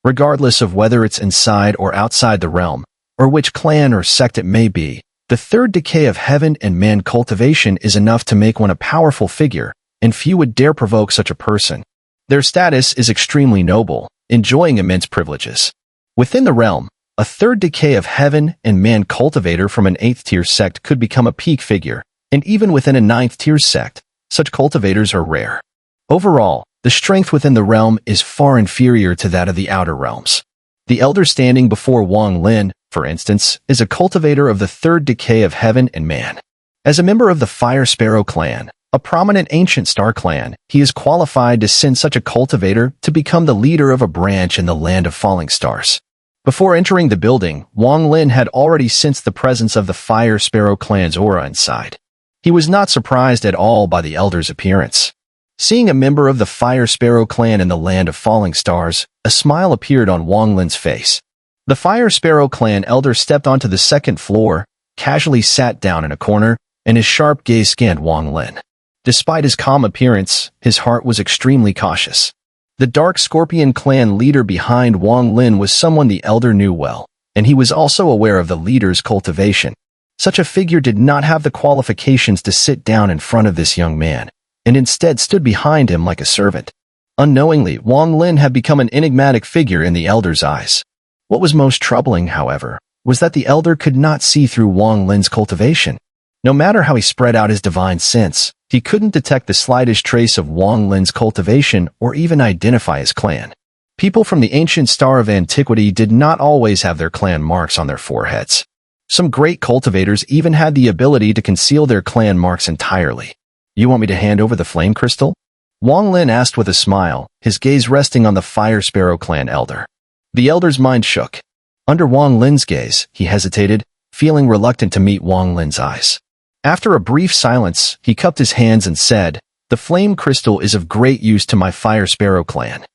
Regardless of whether it's inside or outside the realm, or which clan or sect it may be, the third decay of heaven and man cultivation is enough to make one a powerful figure, and few would dare provoke such a person. Their status is extremely noble, enjoying immense privileges. Within the realm, a third decay of heaven and man cultivator from an 8th-tier sect could become a peak figure, and even within a 9th-tier sect, such cultivators are rare. Overall, the strength within the realm is far inferior to that of the outer realms. The elder standing before Wang Lin, for instance, is a cultivator of the third decay of heaven and man. As a member of the Fire Sparrow clan, a prominent ancient star clan, he is qualified to send such a cultivator to become the leader of a branch in the land of falling stars. Before entering the building, Wang Lin had already sensed the presence of the Fire Sparrow clan's aura inside. He was not surprised at all by the elder's appearance. Seeing a member of the Fire Sparrow clan in the land of falling stars, a smile appeared on Wang Lin's face. The Fire Sparrow clan elder stepped onto the second floor, casually sat down in a corner, and his sharp gaze scanned Wang Lin. Despite his calm appearance, his heart was extremely cautious. The Dark Scorpion clan leader behind Wang Lin was someone the elder knew well, and he was also aware of the leader's cultivation. Such a figure did not have the qualifications to sit down in front of this young man, and instead stood behind him like a servant. Unknowingly, Wang Lin had become an enigmatic figure in the elder's eyes. What was most troubling, however, was that the elder could not see through Wang Lin's cultivation. No matter how he spread out his divine sense, he couldn't detect the slightest trace of Wang Lin's cultivation or even identify his clan. People from the ancient star of antiquity did not always have their clan marks on their foreheads. Some great cultivators even had the ability to conceal their clan marks entirely. "You want me to hand over the flame crystal?" Wang Lin asked with a smile, his gaze resting on the Fire Sparrow clan elder. The elder's mind shook. Under Wang Lin's gaze, he hesitated, feeling reluctant to meet Wang Lin's eyes. After a brief silence, he cupped his hands and said, "The flame crystal is of great use to my Fire Sparrow clan."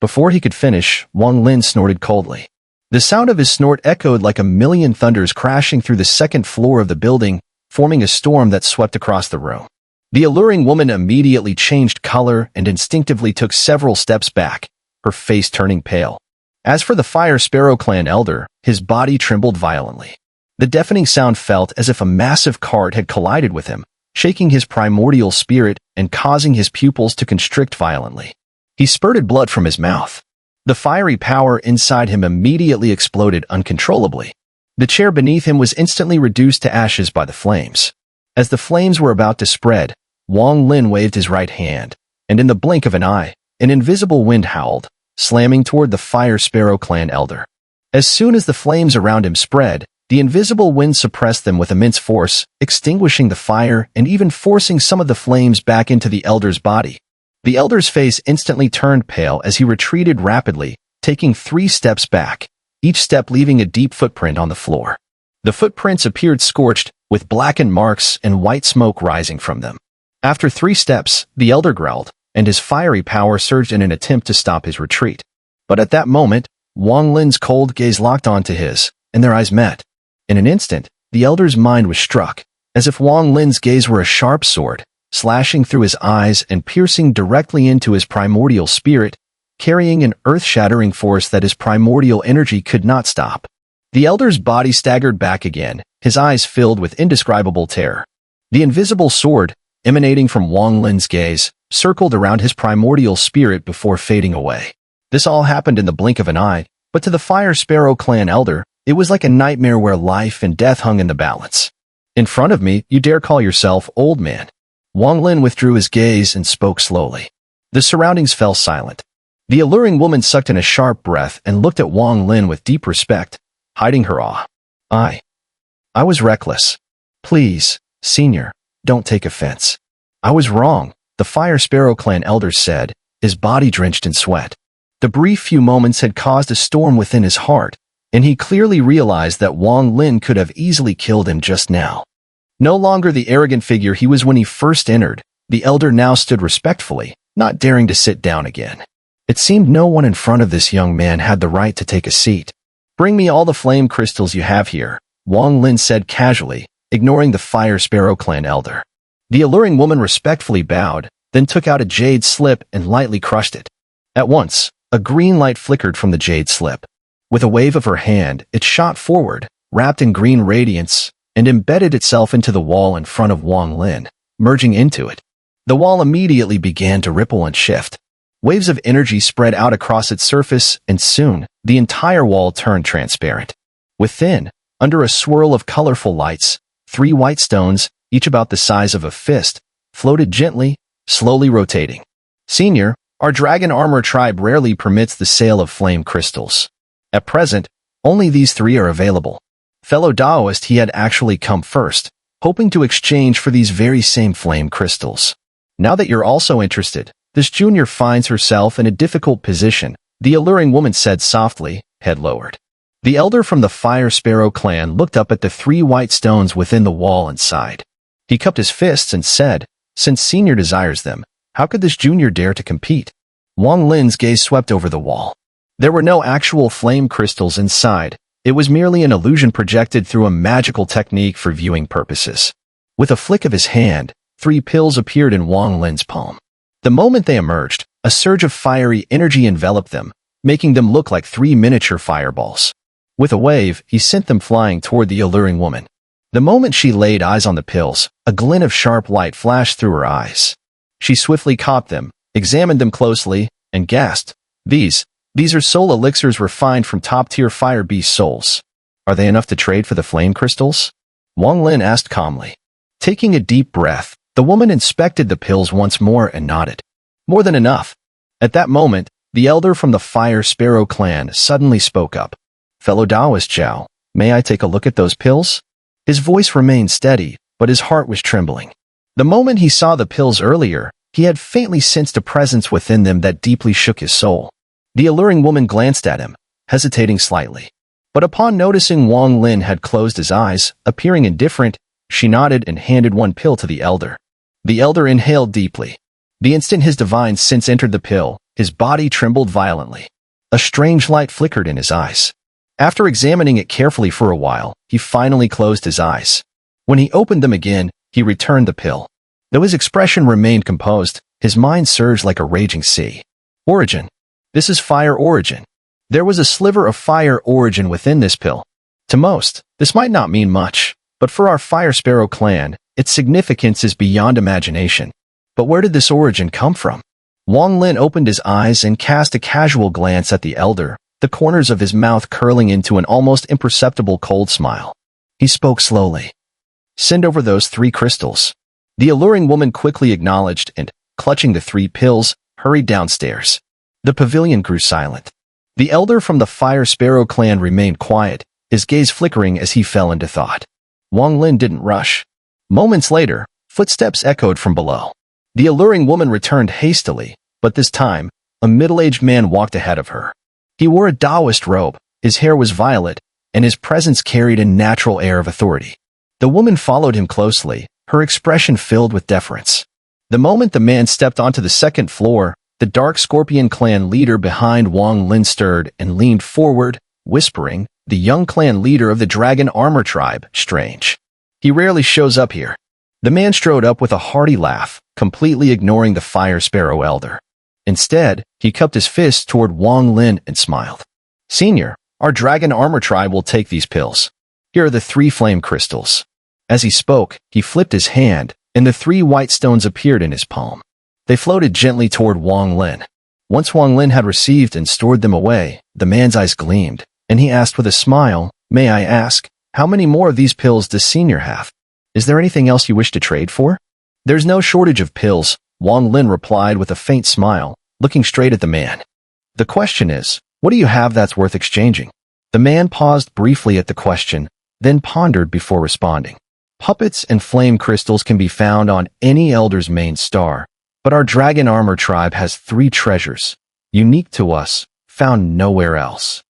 Before he could finish, Wang Lin snorted coldly. The sound of his snort echoed like a million thunders crashing through the second floor of the building, forming a storm that swept across the room. The alluring woman immediately changed color and instinctively took several steps back, her face turning pale. As for the Fire Sparrow clan elder, his body trembled violently. The deafening sound felt as if a massive cart had collided with him, shaking his primordial spirit and causing his pupils to constrict violently. He spurted blood from his mouth. The fiery power inside him immediately exploded uncontrollably. The chair beneath him was instantly reduced to ashes by the flames. As the flames were about to spread, Wang Lin waved his right hand, and in the blink of an eye, an invisible wind howled, slamming toward the Fire Sparrow clan elder. As soon as the flames around him spread, the invisible wind suppressed them with immense force, extinguishing the fire and even forcing some of the flames back into the elder's body. The elder's face instantly turned pale as he retreated rapidly, taking 3 steps back, each step leaving a deep footprint on the floor. The footprints appeared scorched, with blackened marks and white smoke rising from them. After 3 steps, the elder growled, and his fiery power surged in an attempt to stop his retreat. But at that moment, Wang Lin's cold gaze locked onto his, and their eyes met. In an instant, the elder's mind was struck, as if Wang Lin's gaze were a sharp sword, slashing through his eyes and piercing directly into his primordial spirit, carrying an earth-shattering force that his primordial energy could not stop. The elder's body staggered back again, his eyes filled with indescribable terror. The invisible sword, emanating from Wang Lin's gaze, circled around his primordial spirit before fading away. This all happened in the blink of an eye, but to the Fire Sparrow clan elder, it was like a nightmare where life and death hung in the balance. "In front of me, you dare call yourself old man?" Wang Lin withdrew his gaze and spoke slowly. The surroundings fell silent. The alluring woman sucked in a sharp breath and looked at Wang Lin with deep respect, hiding her awe. I was reckless. Please, senior, don't take offense. I was wrong," the Fire Sparrow clan elder said, his body drenched in sweat. The brief few moments had caused a storm within his heart, and he clearly realized that Wang Lin could have easily killed him just now. No longer the arrogant figure he was when he first entered, the elder now stood respectfully, not daring to sit down again. It seemed no one in front of this young man had the right to take a seat. "Bring me all the flame crystals you have here," Wang Lin said casually, ignoring the Fire Sparrow clan elder. The alluring woman respectfully bowed, then took out a jade slip and lightly crushed it. At once, A green light flickered from the jade slip. With a wave of her hand, it shot forward, wrapped in green radiance, and embedded itself into the wall in front of Wang Lin, merging into it. The wall immediately began to ripple and shift. Waves of energy spread out across its surface, and soon, the entire wall turned transparent. Within, under a swirl of colorful lights, 3 white stones, each about the size of a fist, floated gently, slowly rotating. Senior, our dragon armor tribe rarely permits the sale of flame crystals. At present, only these 3 are available. Fellow Daoist, he had actually come first, hoping to exchange for these very same flame crystals. Now that you're also interested, this Xun'er finds herself in a difficult position, the alluring woman said softly, head lowered. The elder from the Fire Sparrow clan looked up at the 3 white stones within the wall and sighed. He cupped his fists and said, since Senior desires them, how could this Xun'er dare to compete? Wang Lin's gaze swept over the wall. There were no actual flame crystals inside. It was merely an illusion projected through a magical technique for viewing purposes. With a flick of his hand, 3 pills appeared in Wang Lin's palm. The moment they emerged, a surge of fiery energy enveloped them, making them look like 3 miniature fireballs. With a wave, he sent them flying toward the alluring woman. The moment she laid eyes on the pills, a glint of sharp light flashed through her eyes. She swiftly caught them, examined them closely, and gasped, These are soul elixirs refined from top-tier fire beast souls. Are they enough to trade for the flame crystals? Wang Lin asked calmly. Taking a deep breath, the woman inspected the pills once more and nodded. More than enough. At that moment, the elder from the Fire Sparrow clan suddenly spoke up. Fellow Daoist Zhao, may I take a look at those pills? His voice remained steady, but his heart was trembling. The moment he saw the pills earlier, he had faintly sensed a presence within them that deeply shook his soul. The alluring woman glanced at him, hesitating slightly. But upon noticing Wang Lin had closed his eyes, appearing indifferent, she nodded and handed 1 pill to the elder. The elder inhaled deeply. The instant his divine sense entered the pill, his body trembled violently. A strange light flickered in his eyes. After examining it carefully for a while, he finally closed his eyes. When he opened them again, he returned the pill. Though his expression remained composed, his mind surged like a raging sea. Origin. This is fire origin. There was a sliver of fire origin within this pill. To most, this might not mean much, but for our Fire Sparrow clan, its significance is beyond imagination. But where did this origin come from? Wang Lin opened his eyes and cast a casual glance at the elder, the corners of his mouth curling into an almost imperceptible cold smile. He spoke slowly. Send over those 3 crystals. The alluring woman quickly acknowledged and, clutching the 3 pills, hurried downstairs. The pavilion grew silent. The elder from the Fire Sparrow clan remained quiet, his gaze flickering as he fell into thought. Wang Lin didn't rush. Moments later, footsteps echoed from below. The alluring woman returned hastily, but this time, a middle-aged man walked ahead of her. He wore a Daoist robe, his hair was violet, and his presence carried a natural air of authority. The woman followed him closely, her expression filled with deference. The moment the man stepped onto the 2nd floor, the Dark Scorpion clan leader behind Wang Lin stirred and leaned forward, whispering, the young clan leader of the dragon armor tribe, strange. He rarely shows up here. The man strode up with a hearty laugh, completely ignoring the Fire Sparrow elder. Instead, he cupped his fist toward Wang Lin and smiled. Senior, our dragon armor tribe will take these pills. Here are the 3 flame crystals. As he spoke, he flipped his hand, and the 3 white stones appeared in his palm. They floated gently toward Wang Lin. Once Wang Lin had received and stored them away, the man's eyes gleamed, and he asked with a smile, may I ask, how many more of these pills does Senior have? Is there anything else you wish to trade for? There's no shortage of pills, Wang Lin replied with a faint smile, looking straight at the man. The question is, what do you have that's worth exchanging? The man paused briefly at the question, then pondered before responding. Puppets and flame crystals can be found on any elder's main star, but our dragon armor tribe has 3 treasures, unique to us, found nowhere else.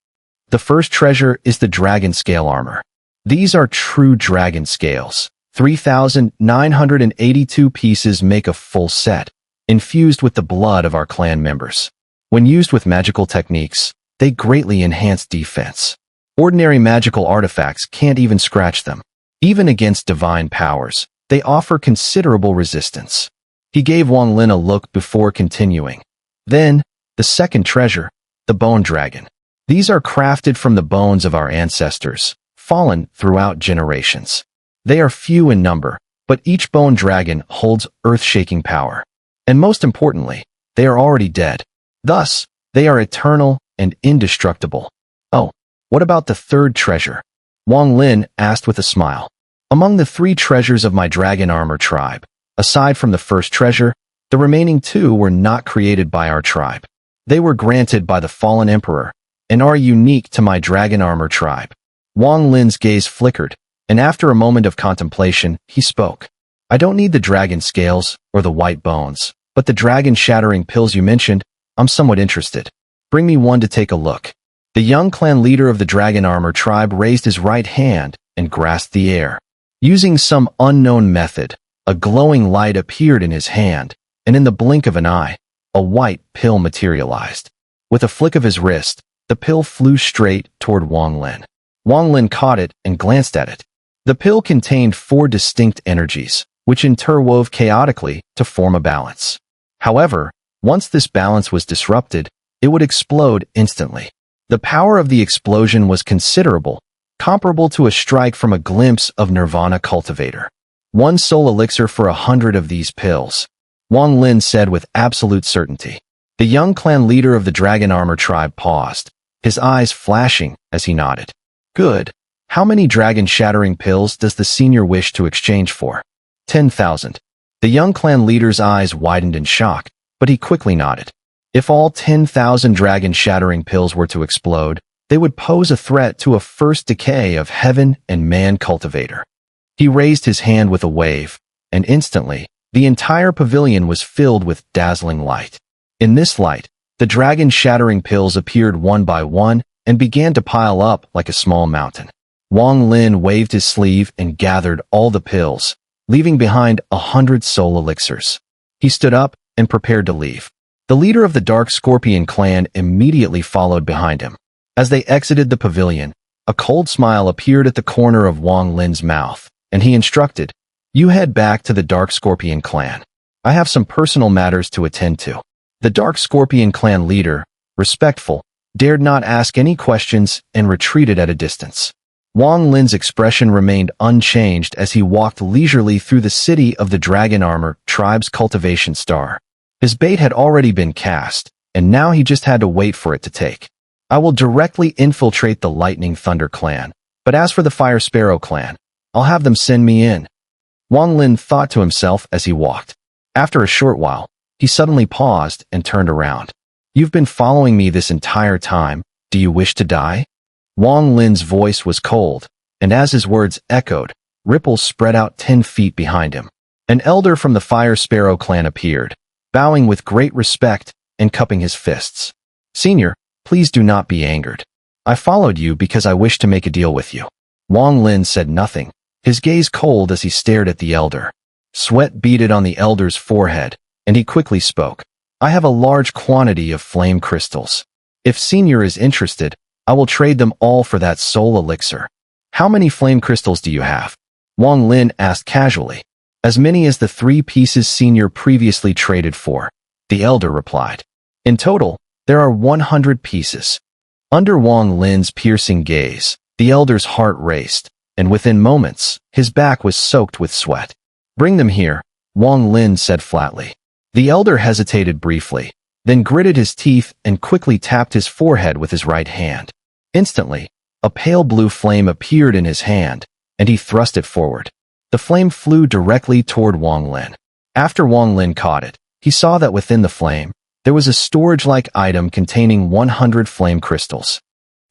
The first treasure is the dragon scale armor. These are true dragon scales. 3,982 pieces make a full set, infused with the blood of our clan members. When used with magical techniques, they greatly enhance defense. Ordinary magical artifacts can't even scratch them. Even against divine powers, they offer considerable resistance. He gave Wang Lin a look before continuing. Then, the second treasure, the bone dragon. These are crafted from the bones of our ancestors, fallen throughout generations. They are few in number, but each bone dragon holds earth-shaking power. And most importantly, they are already dead. Thus, they are eternal and indestructible. Oh, what about the third treasure? Wang Lin asked with a smile. Among the 3 treasures of my dragon armor tribe, aside from the first treasure, the remaining 2 were not created by our tribe. They were granted by the fallen emperor, and are unique to my dragon armor tribe. Wang Lin's gaze flickered, and after a moment of contemplation, he spoke. I don't need the dragon scales or the white bones, but the dragon shattering pills you mentioned, I'm somewhat interested. Bring me one to take a look. The young clan leader of the dragon armor tribe raised his right hand and grasped the air. Using some unknown method, a glowing light appeared in his hand, and in the blink of an eye, a white pill materialized. With a flick of his wrist, the pill flew straight toward Wang Lin. Wang Lin caught it and glanced at it. The pill contained 4 distinct energies, which interwove chaotically to form a balance. However, once this balance was disrupted, it would explode instantly. The power of the explosion was considerable, comparable to a strike from a glimpse of Nirvana Cultivator. 1 soul elixir for 100 of these pills, Wang Lin said with absolute certainty. The young clan leader of the dragon armor tribe paused, his eyes flashing as he nodded. Good. How many dragon shattering pills does the senior wish to exchange for? 10,000. The young clan leader's eyes widened in shock, but he quickly nodded. If all 10,000 dragon shattering pills were to explode, they would pose a threat to a first decay of heaven and man cultivator. He raised his hand with a wave, and instantly, the entire pavilion was filled with dazzling light. In this light, the dragon shattering pills appeared one by one and began to pile up like a small mountain. Wang Lin waved his sleeve and gathered all the pills, leaving behind 100 soul elixirs. He stood up and prepared to leave. The leader of the Dark Scorpion clan immediately followed behind him. As they exited the pavilion, a cold smile appeared at the corner of Wang Lin's mouth, and he instructed, "You head back to the Dark Scorpion clan. I have some personal matters to attend to." The Dark Scorpion clan leader, respectful, dared not ask any questions and retreated at a distance. Wang Lin's expression remained unchanged as he walked leisurely through the city of the Dragon Armor tribe's cultivation star. His bait had already been cast, and now he just had to wait for it to take. I will directly infiltrate the Lightning Thunder clan, but as for the Fire Sparrow clan, I'll have them send me in. Wang Lin thought to himself as he walked. After a short while, he suddenly paused and turned around. You've been following me this entire time. Do you wish to die? Wang Lin's voice was cold, and as his words echoed, ripples spread out 10 feet behind him. An elder from the Fire Sparrow clan appeared, bowing with great respect and cupping his fists. Senior, please do not be angered. I followed you because I wish to make a deal with you. Wang Lin said nothing, his gaze cold as he stared at the elder. Sweat beaded on the elder's forehead, and he quickly spoke. I have a large quantity of flame crystals. If Senior is interested, I will trade them all for that soul elixir. How many flame crystals do you have? Wang Lin asked casually. As many as the 3 pieces Senior previously traded for, the elder replied. In total, there are 100 pieces. Under Wang Lin's piercing gaze, the elder's heart raced, and within moments, his back was soaked with sweat. Bring them here, Wang Lin said flatly. The elder hesitated briefly, then gritted his teeth and quickly tapped his forehead with his right hand. Instantly, a pale blue flame appeared in his hand, and he thrust it forward. The flame flew directly toward Wang Lin. After Wang Lin caught it, he saw that within the flame, there was a storage-like item containing 100 flame crystals.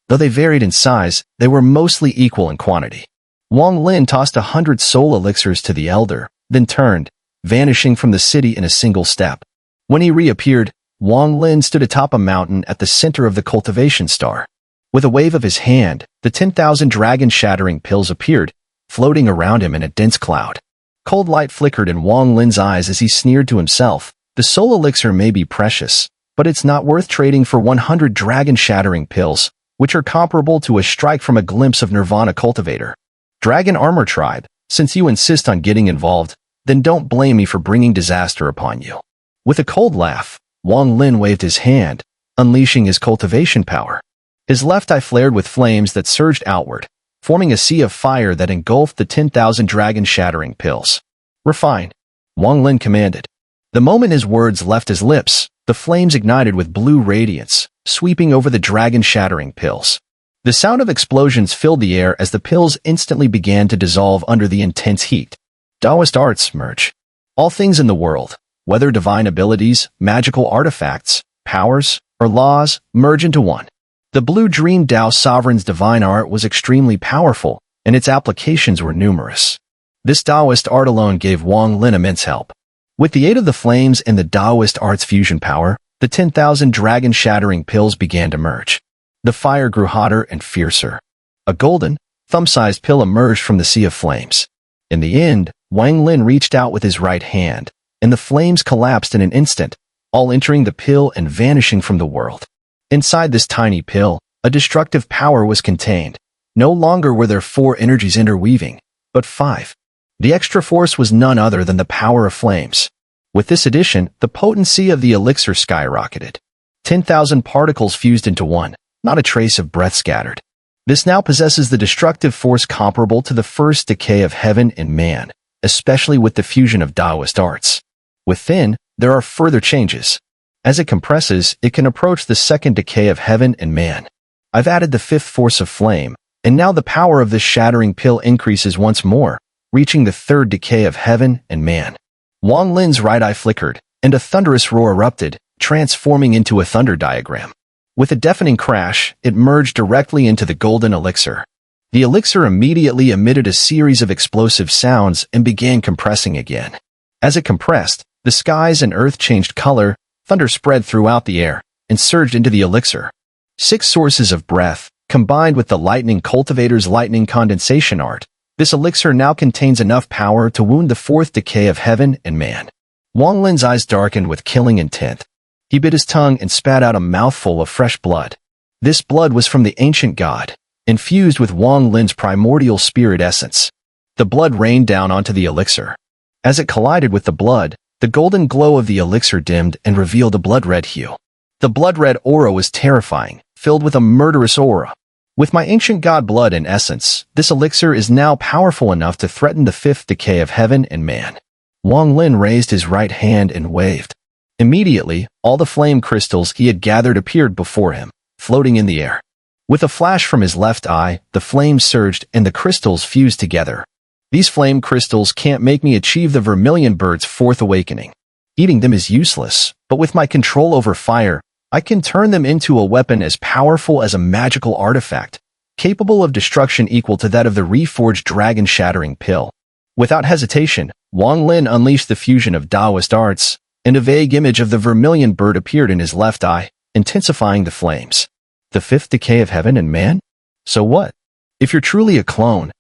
Though they varied in size, they were mostly equal in quantity. Wang Lin tossed 100 soul elixirs to the elder, then turned, vanishing from the city in a single step. When he reappeared, Wang Lin stood atop a mountain at the center of the cultivation star. With a wave of his hand, the 10,000 dragon-shattering pills appeared, floating around him in a dense cloud. Cold light flickered in Wang Lin's eyes as he sneered to himself. The soul elixir may be precious, but it's not worth trading for 100 dragon-shattering pills, which are comparable to a strike from a glimpse of Nirvana Cultivator. Dragon Armor Tribe, since you insist on getting involved, then don't blame me for bringing disaster upon you. With a cold laugh, Wang Lin waved his hand, unleashing his cultivation power. His left eye flared with flames that surged outward, forming a sea of fire that engulfed the 10,000 dragon shattering pills. "Refine," Wang Lin commanded. The moment his words left his lips, the flames ignited with blue radiance, sweeping over the dragon shattering pills. The sound of explosions filled the air as the pills instantly began to dissolve under the intense heat. Taoist arts merge. All things in the world, whether divine abilities, magical artifacts, powers, or laws, merge into one. The Blue Dream Tao Sovereign's divine art was extremely powerful, and its applications were numerous. This Taoist art alone gave Wang Lin immense help. With the aid of the flames and the Taoist art's fusion power, the 10,000 dragon-shattering pills began to merge. The fire grew hotter and fiercer. A golden, thumb-sized pill emerged from the sea of flames. In the end, Wang Lin reached out with his right hand, and the flames collapsed in an instant, all entering the pill and vanishing from the world. Inside this tiny pill, a destructive power was contained. No longer were there 4 energies interweaving, but 5. The extra force was none other than the power of flames. With this addition, the potency of the elixir skyrocketed. 10,000 particles fused into one, not a trace of breath scattered. This now possesses the destructive force comparable to the first decay of heaven and man, especially with the fusion of Taoist arts. Within, there are further changes. As it compresses, it can approach the second decay of heaven and man. I've added the 5th force of flame, and now the power of this shattering pill increases once more, reaching the 3rd decay of heaven and man. Wang Lin's right eye flickered, and a thunderous roar erupted, transforming into a thunder diagram. With a deafening crash, it merged directly into the golden elixir. The elixir immediately emitted a series of explosive sounds and began compressing again. As it compressed, the skies and earth changed color, thunder spread throughout the air, and surged into the elixir. 6 sources of breath, combined with the lightning cultivator's lightning condensation art, this elixir now contains enough power to wound the 4th decay of heaven and man. Wang Lin's eyes darkened with killing intent. He bit his tongue and spat out a mouthful of fresh blood. This blood was from the ancient god, infused with Wang Lin's primordial spirit essence. The blood rained down onto the elixir. As it collided with the blood, the golden glow of the elixir dimmed and revealed a blood-red hue. The blood-red aura was terrifying, filled with a murderous aura. With my ancient god blood in essence, this elixir is now powerful enough to threaten the 5th decay of heaven and man. Wang Lin raised his right hand and waved. Immediately, all the flame crystals he had gathered appeared before him, floating in the air. With a flash from his left eye, the flames surged and the crystals fused together. These flame crystals can't make me achieve the Vermilion Bird's 4th awakening. Eating them is useless, but with my control over fire, I can turn them into a weapon as powerful as a magical artifact, capable of destruction equal to that of the reforged dragon-shattering pill. Without hesitation, Wang Lin unleashed the fusion of Taoist arts, and a vague image of the Vermilion Bird appeared in his left eye, intensifying the flames. The 5th decay of heaven and man? So what? If you're truly a clone,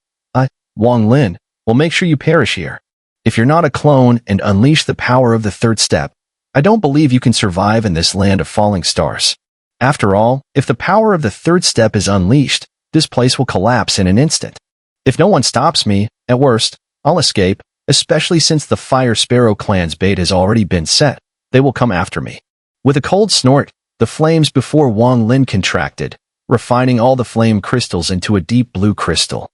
Wang Lin, will make sure you perish here. If you're not a clone and unleash the power of the 3rd step, I don't believe you can survive in this land of falling stars. After all, if the power of the 3rd step is unleashed, this place will collapse in an instant. If no one stops me, at worst, I'll escape, especially since the Fire Sparrow clan's bait has already been set. They will come after me. With a cold snort, the flames before Wang Lin contracted, refining all the flame crystals into a deep blue crystal.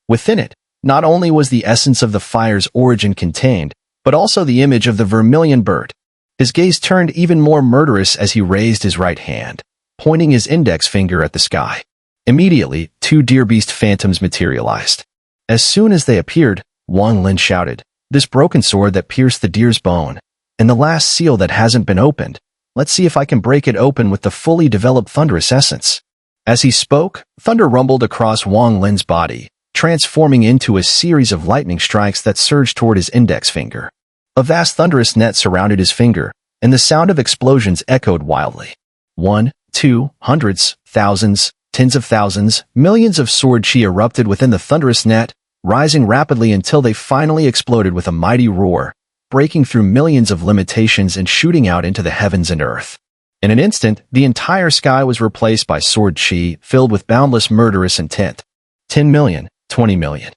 Within it, not only was the essence of the fire's origin contained, but also the image of the Vermilion Bird. His gaze turned even more murderous as he raised his right hand, pointing his index finger at the sky. Immediately, 2 deer-beast phantoms materialized. As soon as they appeared, Wang Lin shouted, "This broken sword that pierced the deer's bone, and the last seal that hasn't been opened. Let's see if I can break it open with the fully developed thunderous essence." As he spoke, thunder rumbled across Wang Lin's body, transforming into a series of lightning strikes that surged toward his index finger. A vast thunderous net surrounded his finger, and the sound of explosions echoed wildly. 1, 2, hundreds, thousands, tens of thousands, millions of sword chi erupted within the thunderous net, rising rapidly until they finally exploded with a mighty roar, breaking through millions of limitations and shooting out into the heavens and earth. In an instant, the entire sky was replaced by sword chi filled with boundless murderous intent. 10 million, 20 million.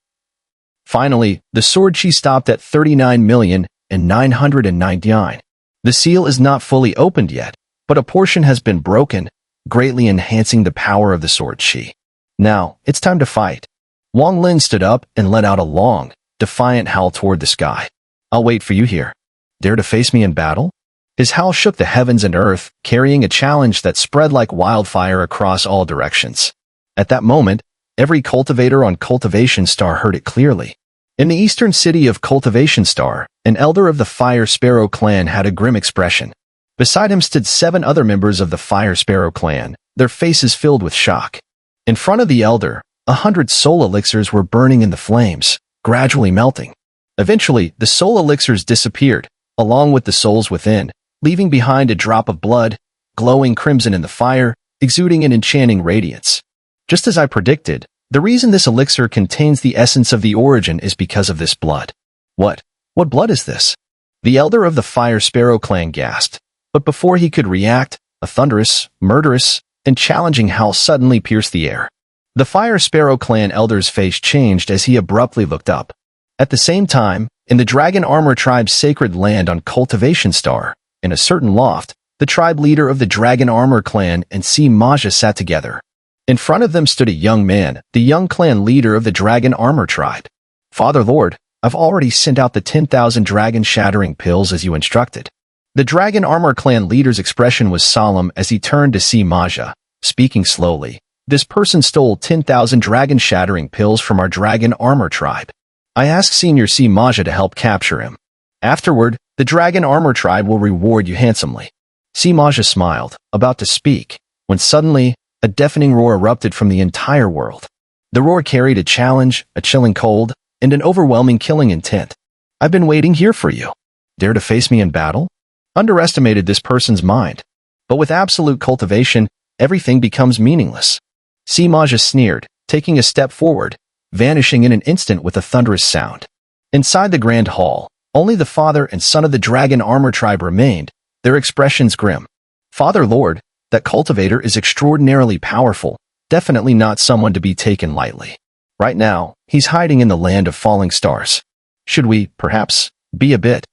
Finally, the sword chi stopped at 39,999,000. The seal is not fully opened yet, but a portion has been broken, greatly enhancing the power of the sword chi. Now, it's time to fight. Wang Lin stood up and let out a long, defiant howl toward the sky. I'll wait for you here. Dare to face me in battle? His howl shook the heavens and earth, carrying a challenge that spread like wildfire across all directions. At that moment, every cultivator on Cultivation Star heard it clearly. In the eastern city of Cultivation Star, an elder of the Fire Sparrow clan had a grim expression. Beside him stood 7 other members of the Fire Sparrow clan, their faces filled with shock. In front of the elder, 100 soul elixirs were burning in the flames, gradually melting. Eventually, the soul elixirs disappeared, along with the souls within, leaving behind a drop of blood, glowing crimson in the fire, exuding an enchanting radiance. Just as I predicted, the reason this elixir contains the essence of the origin is because of this blood. What blood is this? The elder of the Fire Sparrow clan gasped, but before he could react, a thunderous, murderous, and challenging howl suddenly pierced the air. The Fire Sparrow clan elder's face changed as he abruptly looked up. At the same time, in the Dragon Armor tribe's sacred land on Cultivation Star, in a certain loft, the tribe leader of the Dragon Armor clan and Si Maja sat together. In front of them stood a young man, the young clan leader of the Dragon Armor tribe. Father Lord, I've already sent out the 10,000 dragon shattering pills as you instructed. The Dragon Armor clan leader's expression was solemn as he turned to Si Maja, speaking slowly. This person stole 10,000 dragon shattering pills from our Dragon Armor tribe. I asked Senior Si Maja to help capture him. Afterward, the Dragon Armor tribe will reward you handsomely. Si Maja smiled, about to speak, when suddenly, a deafening roar erupted from the entire world. The roar carried a challenge, a chilling cold, and an overwhelming killing intent. I've been waiting here for you. Dare to face me in battle? Underestimated this person's mind. But with absolute cultivation, everything becomes meaningless. Si Maja sneered, taking a step forward, vanishing in an instant with a thunderous sound. Inside the grand hall, only the father and son of the Dragon Armor tribe remained, their expressions grim. Father Lord, that cultivator is extraordinarily powerful, definitely not someone to be taken lightly. Right now, he's hiding in the land of falling stars. Should we, perhaps, be a bit?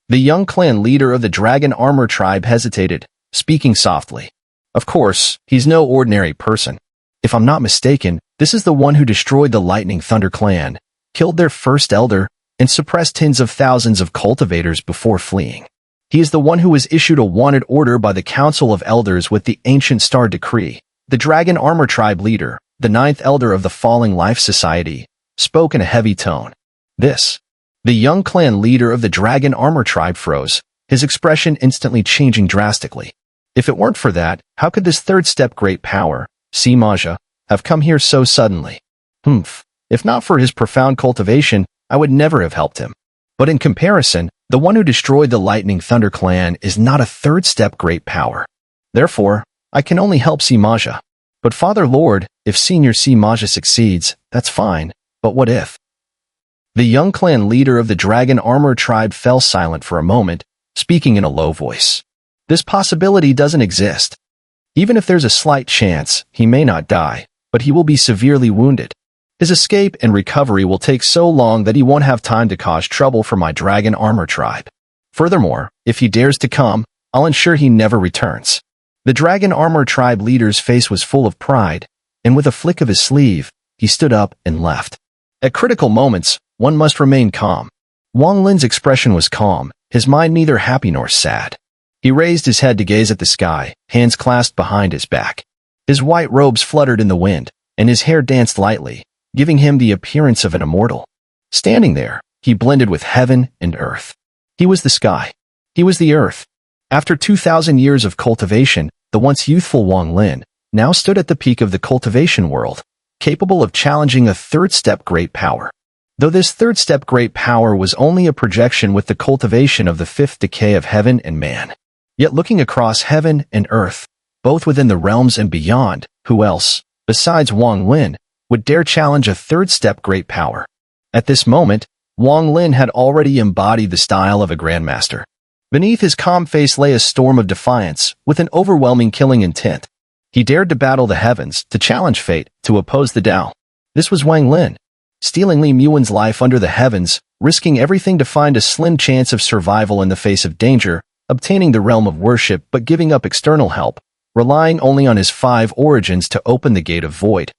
The young clan leader of the Dragon Armor tribe hesitated, speaking softly. Of course, he's no ordinary person. If I'm not mistaken, this is the one who destroyed the Lightning Thunder clan, killed their first elder, and suppressed tens of thousands of cultivators before fleeing. He is the one who was issued a wanted order by the Council of Elders with the Ancient Star Decree. The Dragon Armor tribe leader, the 9th elder of the Falling Life Society, spoke in a heavy tone. The young clan leader of the Dragon Armor tribe froze, his expression instantly changing drastically. If it weren't for that, how could this third step great power, Si Maja, have come here so suddenly? If not for his profound cultivation, I would never have helped him. But in comparison, the one who destroyed the Lightning Thunder clan is not a third step great power. Therefore, I can only help Si Maja. But Father Lord, if Senior Si Maja succeeds, that's fine, but what if? The young clan leader of the Dragon Armor tribe fell silent for a moment, speaking in a low voice. This possibility doesn't exist. Even if there's a slight chance, he may not die, but he will be severely wounded. His escape and recovery will take so long that he won't have time to cause trouble for my Dragon Armor tribe. Furthermore, if he dares to come, I'll ensure he never returns. The Dragon Armor tribe leader's face was full of pride, and with a flick of his sleeve, he stood up and left. At critical moments, one must remain calm. Wang Lin's expression was calm, his mind neither happy nor sad. He raised his head to gaze at the sky, hands clasped behind his back. His white robes fluttered in the wind, and his hair danced lightly, giving him the appearance of an immortal. Standing there, he blended with heaven and earth. He was the sky. He was the earth. After 2,000 years of cultivation, the once youthful Wang Lin now stood at the peak of the cultivation world, capable of challenging a third-step great power. Though this third-step great power was only a projection with the cultivation of the fifth decay of heaven and man. Yet looking across heaven and earth, both within the realms and beyond, who else, besides Wang Lin, would dare challenge a third-step great power? At this moment, Wang Lin had already embodied the style of a grandmaster. Beneath his calm face lay a storm of defiance, with an overwhelming killing intent. He dared to battle the heavens, to challenge fate, to oppose the Tao. This was Wang Lin, stealing Li Muan's life under the heavens, risking everything to find a slim chance of survival in the face of danger, obtaining the realm of worship but giving up external help, relying only on his 5 origins to open the gate of void.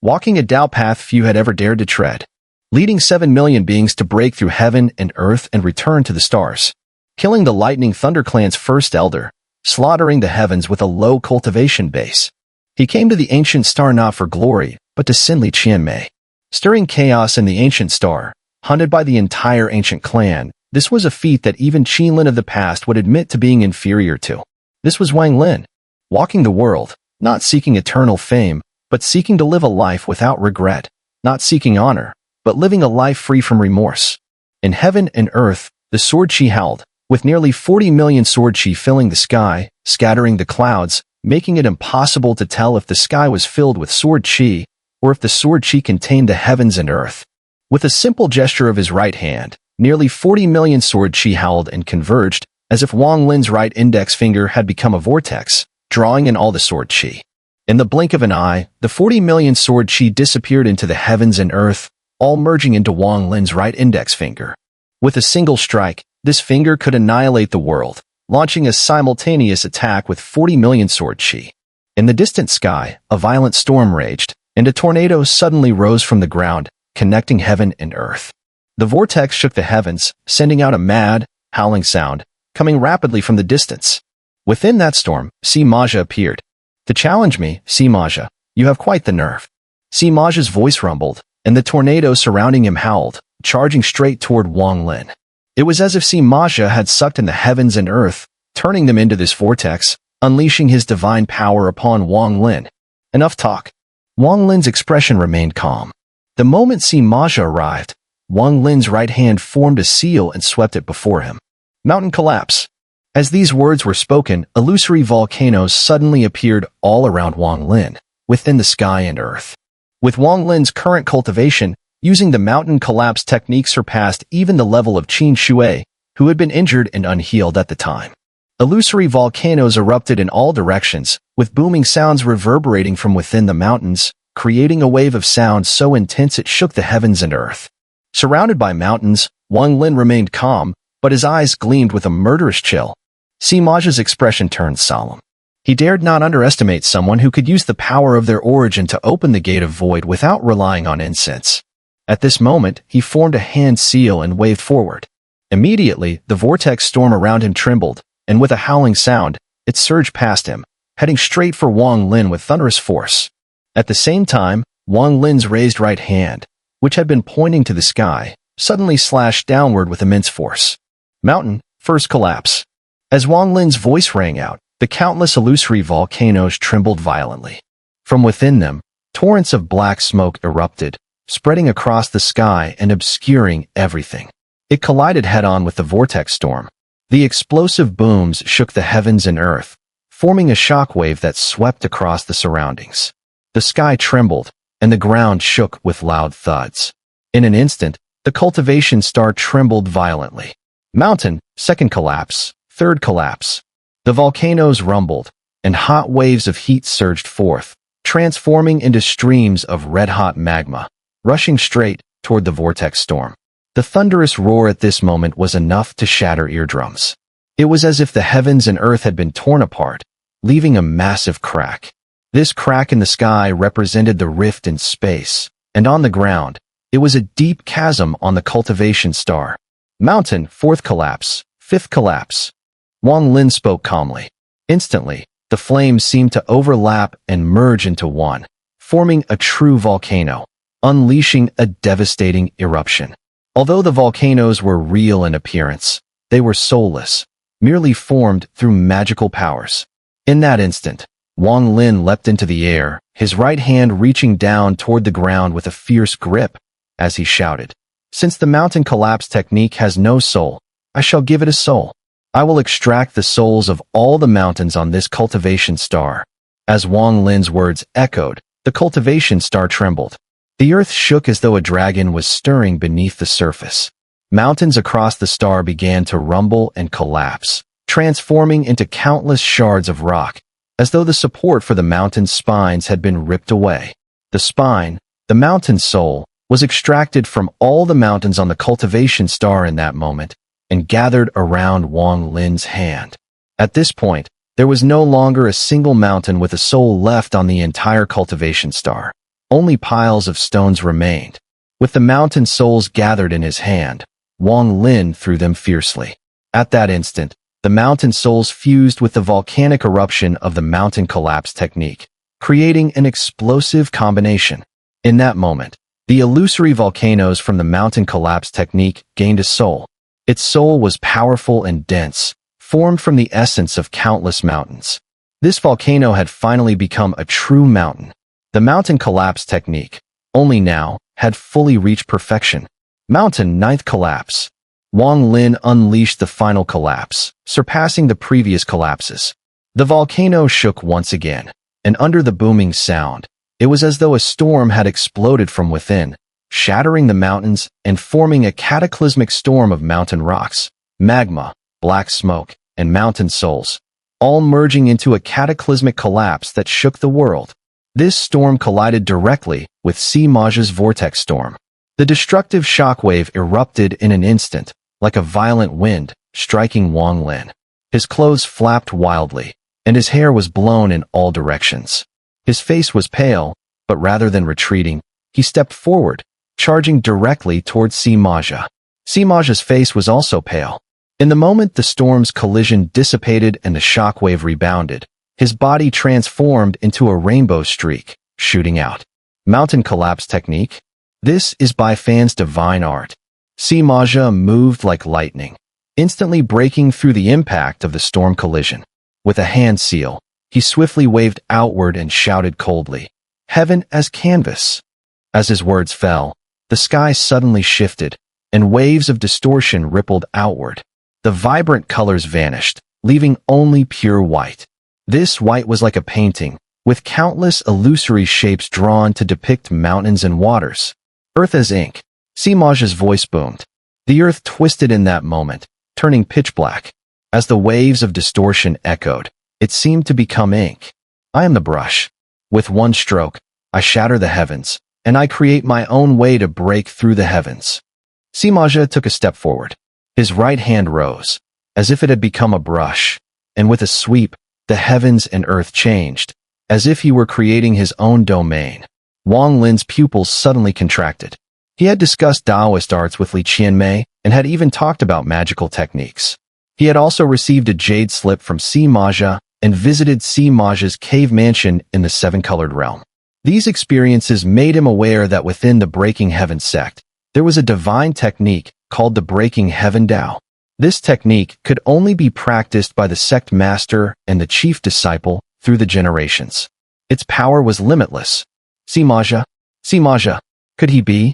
Walking a Tao path few had ever dared to tread. Leading 7 million beings to break through heaven and earth and return to the stars. Killing the Lightning Thunder clan's first elder, slaughtering the heavens with a low cultivation base. He came to the ancient star not for glory, but to Sinli Qianmei. Stirring chaos in the ancient star, hunted by the entire ancient clan, this was a feat that even Qinlin of the past would admit to being inferior to. This was Wang Lin, walking the world, not seeking eternal fame, but seeking to live a life without regret, not seeking honor, but living a life free from remorse. In heaven and earth, the sword chi howled, with nearly 40 million sword chi filling the sky, scattering the clouds, making it impossible to tell if the sky was filled with sword chi, or if the sword chi contained the heavens and earth. With a simple gesture of his right hand, nearly 40 million sword chi howled and converged, as if Wang Lin's right index finger had become a vortex, drawing in all the sword chi. In the blink of an eye, the 40 million sword chi disappeared into the heavens and earth, all merging into Wang Lin's right index finger. With a single strike, this finger could annihilate the world, launching a simultaneous attack with 40 million sword chi. In the distant sky, a violent storm raged, and a tornado suddenly rose from the ground, connecting heaven and earth. The vortex shook the heavens, sending out a mad, howling sound, coming rapidly from the distance. Within that storm, Simaja appeared. To challenge me, Simaja, you have quite the nerve. Simaja's voice rumbled, and the tornado surrounding him howled, charging straight toward Wang Lin. It was as if Simaja had sucked in the heavens and earth, turning them into this vortex, unleashing his divine power upon Wang Lin. Enough talk. Wang Lin's expression remained calm. The moment Simaja arrived, Wang Lin's right hand formed a seal and swept it before him. Mountain collapse. As these words were spoken, illusory volcanoes suddenly appeared all around Wang Lin, within the sky and earth. With Wang Lin's current cultivation, using the mountain collapse technique surpassed even the level of Qin Shui, who had been injured and unhealed at the time. Illusory volcanoes erupted in all directions, with booming sounds reverberating from within the mountains, creating a wave of sound so intense it shook the heavens and earth. Surrounded by mountains, Wang Lin remained calm, but his eyes gleamed with a murderous chill. Simaja's expression turned solemn. He dared not underestimate someone who could use the power of their origin to open the gate of void without relying on incense. At this moment, he formed a hand seal and waved forward. Immediately, the vortex storm around him trembled, and with a howling sound, it surged past him, heading straight for Wang Lin with thunderous force. At the same time, Wang Lin's raised right hand, which had been pointing to the sky, suddenly slashed downward with immense force. Mountain, first collapse. As Wang Lin's voice rang out, the countless illusory volcanoes trembled violently. From within them, torrents of black smoke erupted, spreading across the sky and obscuring everything. It collided head-on with the vortex storm. The explosive booms shook the heavens and earth, forming a shockwave that swept across the surroundings. The sky trembled, and the ground shook with loud thuds. In an instant, the cultivation star trembled violently. Mountain, second collapse, third collapse. The volcanoes rumbled, and hot waves of heat surged forth, transforming into streams of red-hot magma, rushing straight toward the vortex storm. The thunderous roar at this moment was enough to shatter eardrums. It was as if the heavens and earth had been torn apart, leaving a massive crack. This crack in the sky represented the rift in space, and on the ground, it was a deep chasm on the cultivation star. Mountain, fourth collapse, fifth collapse. Wang Lin spoke calmly. Instantly, the flames seemed to overlap and merge into one, forming a true volcano, unleashing a devastating eruption. Although the volcanoes were real in appearance, they were soulless, merely formed through magical powers. In that instant, Wang Lin leapt into the air, his right hand reaching down toward the ground with a fierce grip, as he shouted, "Since the mountain collapse technique has no soul, I shall give it a soul. I will extract the souls of all the mountains on this cultivation star." As Wang Lin's words echoed, the cultivation star trembled. The earth shook as though a dragon was stirring beneath the surface. Mountains across the star began to rumble and collapse, transforming into countless shards of rock, as though the support for the mountain's spines had been ripped away. The spine, the mountain soul, was extracted from all the mountains on the cultivation star in that moment, and gathered around Wang Lin's hand. At this point, there was no longer a single mountain with a soul left on the entire cultivation star. Only piles of stones remained. With the mountain souls gathered in his hand, Wang Lin threw them fiercely. At that instant, the mountain souls fused with the volcanic eruption of the mountain collapse technique, creating an explosive combination. In that moment, the illusory volcanoes from the mountain collapse technique gained a soul. Its soul was powerful and dense, formed from the essence of countless mountains. This volcano had finally become a true mountain. The mountain collapse technique, only now, had fully reached perfection. Mountain ninth collapse. Wang Lin unleashed the final collapse, surpassing the previous collapses. The volcano shook once again, and under the booming sound, it was as though a storm had exploded from within, shattering the mountains and forming a cataclysmic storm of mountain rocks, magma, black smoke, and mountain souls, all merging into a cataclysmic collapse that shook the world. This storm collided directly with Xun'er's vortex storm. The destructive shockwave erupted in an instant, like a violent wind, striking Wang Lin. His clothes flapped wildly, and his hair was blown in all directions. His face was pale, but rather than retreating, he stepped forward, charging directly towards Xun'er. Xun'er's face was also pale. In the moment the storm's collision dissipated and the shockwave rebounded, his body transformed into a rainbow streak, shooting out. Mountain collapse technique? This is Baifan's divine art. Xun'er moved like lightning, instantly breaking through the impact of the storm collision. With a hand seal, he swiftly waved outward and shouted coldly, "Heaven as canvas." As his words fell, the sky suddenly shifted, and waves of distortion rippled outward. The vibrant colors vanished, leaving only pure white. This white was like a painting, with countless illusory shapes drawn to depict mountains and waters. Earth as ink. Xun'er's voice boomed. The earth twisted in that moment, turning pitch black. As the waves of distortion echoed, it seemed to become ink. I am the brush. With one stroke, I shatter the heavens, and I create my own way to break through the heavens. Xun'er took a step forward. His right hand rose, as if it had become a brush, and with a sweep, the heavens and earth changed, as if he were creating his own domain. Wang Lin's pupils suddenly contracted. He had discussed Taoist arts with Li Qianmei and had even talked about magical techniques. He had also received a jade slip from Xun'er and visited Xun'er's cave mansion in the seven-colored realm. These experiences made him aware that within the Breaking Heaven sect, there was a divine technique called the Breaking Heaven Tao. This technique could only be practiced by the sect master and the chief disciple through the generations. Its power was limitless. Xun'er, could he be?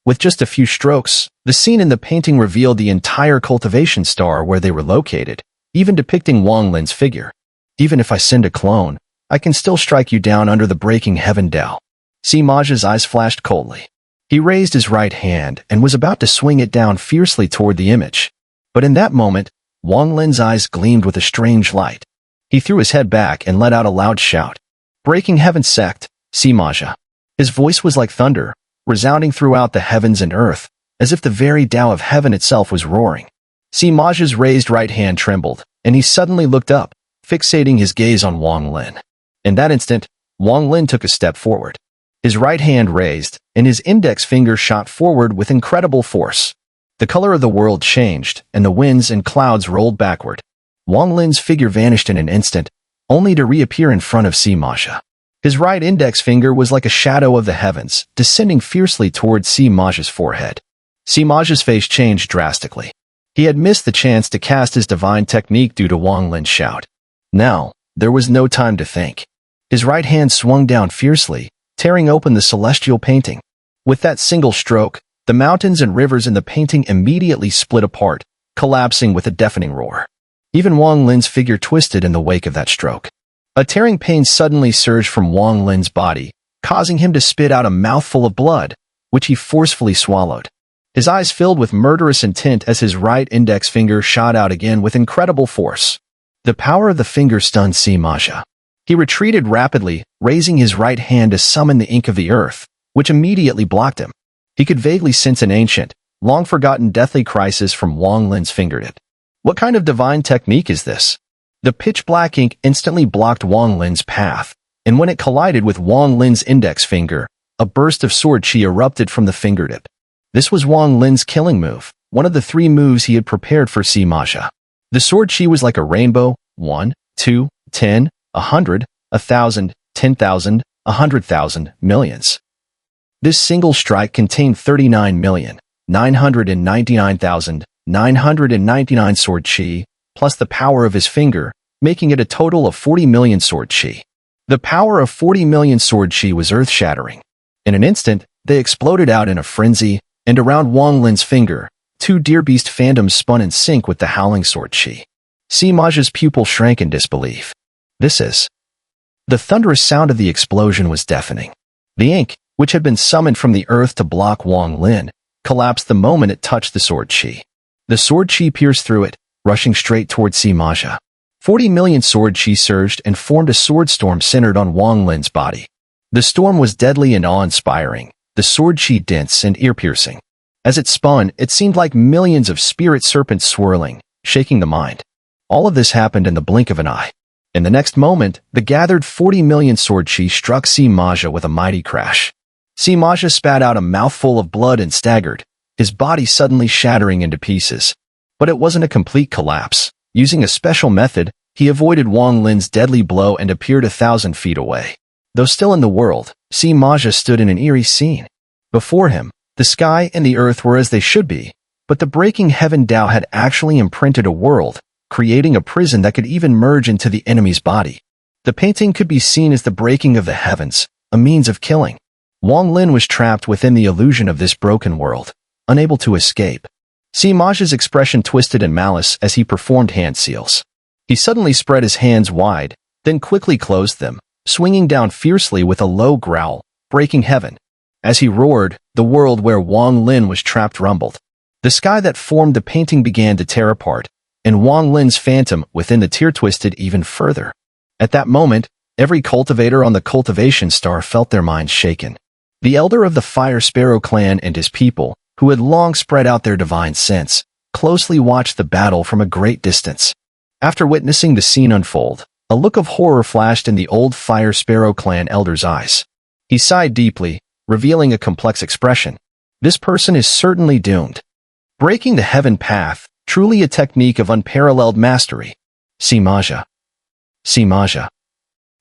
With just a few strokes, the scene in the painting revealed the entire cultivation star where they were located, even depicting Wang Lin's figure. Even if I send a clone, I can still strike you down under the Breaking Heaven Tao. Xun'er's eyes flashed coldly. He raised his right hand and was about to swing it down fiercely toward the image. But in that moment, Wang Lin's eyes gleamed with a strange light. He threw his head back and let out a loud shout. Breaking Heaven sect, Xun'er. His voice was like thunder, resounding throughout the heavens and earth, as if the very Tao of heaven itself was roaring. Xun'er's raised right hand trembled, and he suddenly looked up, fixating his gaze on Wang Lin. In that instant, Wang Lin took a step forward. His right hand raised, and his index finger shot forward with incredible force. The color of the world changed, and the winds and clouds rolled backward. Wang Lin's figure vanished in an instant, only to reappear in front of Xun'er. His right index finger was like a shadow of the heavens, descending fiercely towards Xun'er's forehead. Xun'er's face changed drastically. He had missed the chance to cast his divine technique due to Wang Lin's shout. Now, there was no time to think. His right hand swung down fiercely, tearing open the celestial painting. With that single stroke, the mountains and rivers in the painting immediately split apart, collapsing with a deafening roar. Even Wang Lin's figure twisted in the wake of that stroke. A tearing pain suddenly surged from Wang Lin's body, causing him to spit out a mouthful of blood, which he forcefully swallowed. His eyes filled with murderous intent as his right index finger shot out again with incredible force. The power of the finger stunned Xun'er. He retreated rapidly, raising his right hand to summon the ink of the earth, which immediately blocked him. He could vaguely sense an ancient, long-forgotten deathly crisis from Wang Lin's fingertip. What kind of divine technique is this? The pitch-black ink instantly blocked Wang Lin's path, and when it collided with Wang Lin's index finger, a burst of sword chi erupted from the fingertip. This was Wang Lin's killing move, one of the 3 moves he had prepared for Simaja. The sword chi was like a rainbow: 1, 2, 10, 100, 1,000, 10,000, 100,000, millions. This single strike contained 39,999,999 sword chi, plus the power of his finger, making it a total of 40 million sword chi. The power of 40 million sword chi was earth-shattering. In an instant, they exploded out in a frenzy, and around Wang Lin's finger, 2 deer-beast phantoms spun in sync with the howling sword chi. Simaja's pupil shrank in disbelief. This is... The thunderous sound of the explosion was deafening. The ink, which had been summoned from the earth to block Wang Lin, collapsed the moment it touched the sword chi. The sword chi pierced through it, rushing straight toward Simaja. 40 million sword chi surged and formed a sword storm centered on Wang Lin's body. The storm was deadly and awe-inspiring, the sword chi dense and ear-piercing. As it spun, it seemed like millions of spirit serpents swirling, shaking the mind. All of this happened in the blink of an eye. In the next moment, the gathered 40 million sword chi struck Simaja with a mighty crash. Simaja spat out a mouthful of blood and staggered, his body suddenly shattering into pieces. But it wasn't a complete collapse. Using a special method, he avoided Wang Lin's deadly blow and appeared 1,000 feet away. Though still in the world, Simaja stood in an eerie scene. Before him, the sky and the earth were as they should be, but the breaking heaven Tao had actually imprinted a world, creating a prison that could even merge into the enemy's body. The painting could be seen as the breaking of the heavens, a means of killing. Wang Lin was trapped within the illusion of this broken world, unable to escape. Simaja's expression twisted in malice as he performed hand seals. He suddenly spread his hands wide, then quickly closed them, swinging down fiercely with a low growl, breaking heaven. As he roared, the world where Wang Lin was trapped rumbled. The sky that formed the painting began to tear apart, and Wang Lin's phantom within the tear twisted even further. At that moment, every cultivator on the Cultivation Star felt their minds shaken. The elder of the Fire Sparrow clan and his people, who had long spread out their divine sense, closely watched the battle from a great distance. After witnessing the scene unfold, a look of horror flashed in the old Fire Sparrow clan elder's eyes. He sighed deeply, revealing a complex expression. This person is certainly doomed. Breaking the heaven path, truly a technique of unparalleled mastery. Simaja. Simaja.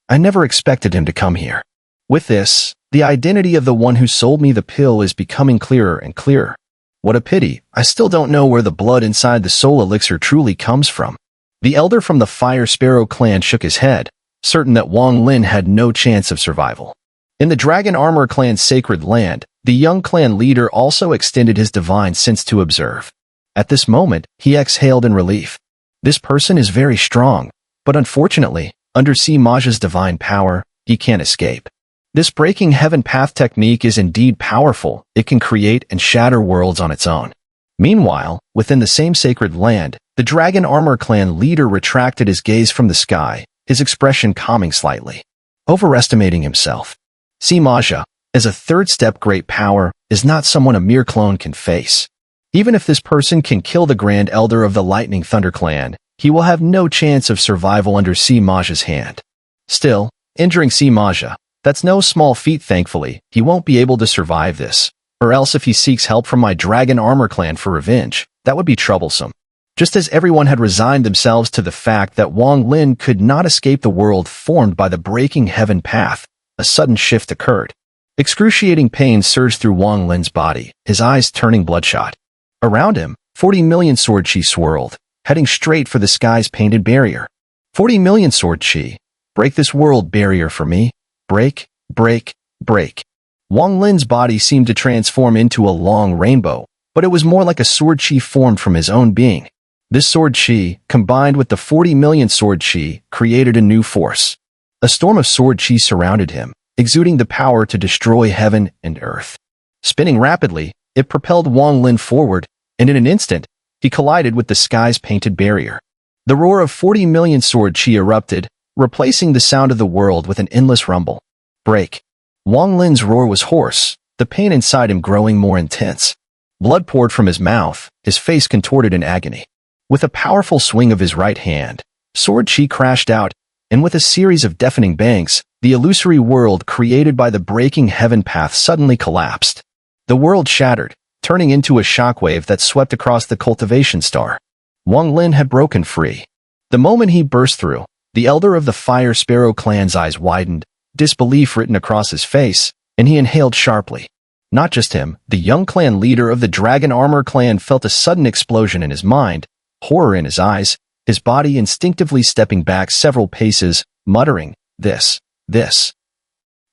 I never expected him to come here. With this, the identity of the one who sold me the pill is becoming clearer and clearer. What a pity, I still don't know where the blood inside the soul elixir truly comes from. The elder from the Fire Sparrow clan shook his head, certain that Wang Lin had no chance of survival. In the Dragon Armor clan's sacred land, the young clan leader also extended his divine sense to observe. At this moment, he exhaled in relief. This person is very strong, but unfortunately, under Simaja's divine power, he can't escape. This breaking heaven path technique is indeed powerful. It can create and shatter worlds on its own. Meanwhile, within the same sacred land, the Dragon Armor clan leader retracted his gaze from the sky, his expression calming slightly. Overestimating himself. Simaja, as a third-step great power, is not someone a mere clone can face. Even if this person can kill the Grand Elder of the Lightning Thunder clan, he will have no chance of survival under Simaja's hand. Still, injuring Simaja, that's no small feat thankfully, he won't be able to survive this. Or else if he seeks help from my Dragon Armor clan for revenge, that would be troublesome. Just as everyone had resigned themselves to the fact that Wang Lin could not escape the world formed by the breaking heaven path, a sudden shift occurred. Excruciating pain surged through Wang Lin's body, his eyes turning bloodshot. Around him, 40 million sword chi swirled, heading straight for the sky's painted barrier. 40 million sword chi. Break this world barrier for me. Break, break, break. Wang Lin's body seemed to transform into a long rainbow, but it was more like a sword chi formed from his own being. This sword chi, combined with the 40 million sword chi, created a new force. A storm of sword chi surrounded him, exuding the power to destroy heaven and earth. Spinning rapidly, it propelled Wang Lin forward, and in an instant, he collided with the sky's painted barrier. The roar of 40 million sword chi erupted, replacing the sound of the world with an endless rumble. Break. Wang Lin's roar was hoarse, the pain inside him growing more intense. Blood poured from his mouth, his face contorted in agony. With a powerful swing of his right hand, sword chi crashed out, and with a series of deafening bangs, the illusory world created by the breaking heaven path suddenly collapsed. The world shattered, turning into a shockwave that swept across the cultivation star. Wang Lin had broken free. The moment he burst through, the elder of the Fire Sparrow clan's eyes widened, disbelief written across his face, and he inhaled sharply. Not just him, the young clan leader of the Dragon Armor clan felt a sudden explosion in his mind, horror in his eyes, his body instinctively stepping back several paces, muttering, This.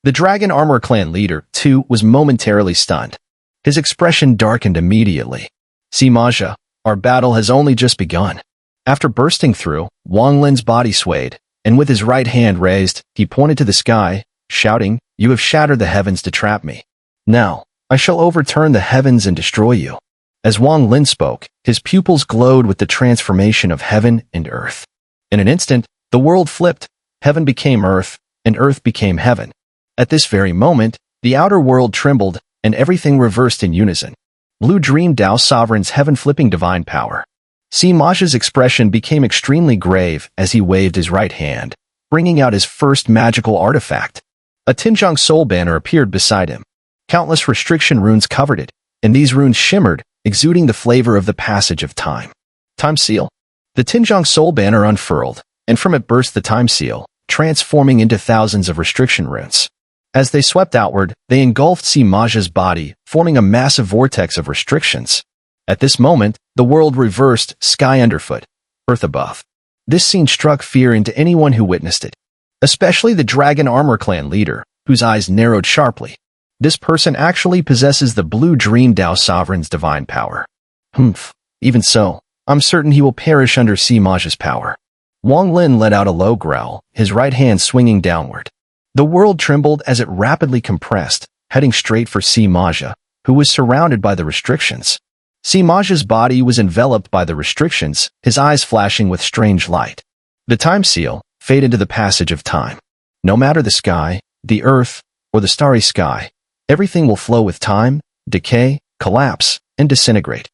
The Dragon Armor clan leader, too, was momentarily stunned. His expression darkened immediately. Simaja, our battle has only just begun. After bursting through, Wang Lin's body swayed, and with his right hand raised, he pointed to the sky, shouting, You have shattered the heavens to trap me. Now, I shall overturn the heavens and destroy you. As Wang Lin spoke, his pupils glowed with the transformation of heaven and earth. In an instant, the world flipped, heaven became earth, and earth became heaven. At this very moment, the outer world trembled, and everything reversed in unison. Blue Dream Dao Sovereign's heaven-flipping divine power. Simaja's expression became extremely grave as he waved his right hand, bringing out his first magical artifact. A Tinjiang Soul Banner appeared beside him. Countless restriction runes covered it, and these runes shimmered, exuding the flavor of the passage of time. Time Seal. The Tinjiang Soul Banner unfurled, and from it burst the Time Seal, transforming into thousands of restriction runes. As they swept outward, they engulfed Simaja's body, forming a massive vortex of restrictions. At this moment, the world reversed, sky underfoot, earth above. This scene struck fear into anyone who witnessed it, especially the Dragon Armor clan leader, whose eyes narrowed sharply. This person actually possesses the Blue Dream Dao Sovereign's divine power. Humph. Even so, I'm certain he will perish under Simaja's power. Wang Lin let out a low growl, his right hand swinging downward. The world trembled as it rapidly compressed, heading straight for Simaja, who was surrounded by the restrictions. Simaja's body was enveloped by the restrictions, his eyes flashing with strange light. The Time Seal faded into the passage of time. No matter the sky, the earth, or the starry sky, everything will flow with time, decay, collapse, and disintegrate.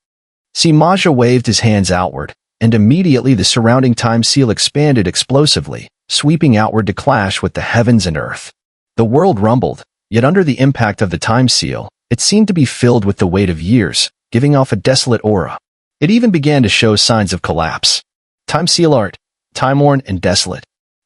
Simaja waved his hands outward, and immediately the surrounding Time Seal expanded explosively, sweeping outward to clash with the heavens and earth. The world rumbled, yet under the impact of the Time Seal, it seemed to be filled with the weight of years, giving off a desolate aura. It even began to show signs of collapse. Time Seal art, time-worn and desolate.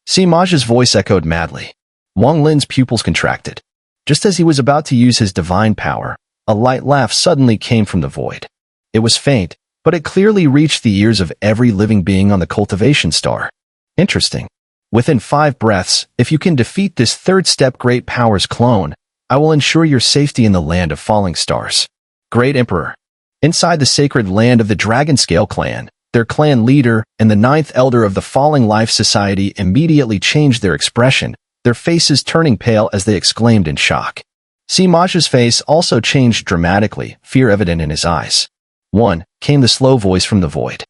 Simaja's voice echoed madly. Wang Lin's pupils contracted. Just as he was about to use his divine power, a light laugh suddenly came from the void. It was faint, but it clearly reached the ears of every living being on the cultivation star. Interesting. Within 5 breaths, if you can defeat this third-step Great Powers clone, I will ensure your safety in the land of falling stars. Great Emperor. Inside the sacred land of the Dragon Scale clan, their clan leader and the 9th elder of the Falling Life Society immediately changed their expression, their faces turning pale as they exclaimed in shock. Simaja's face also changed dramatically, fear evident in his eyes. One, came the slow voice from the void.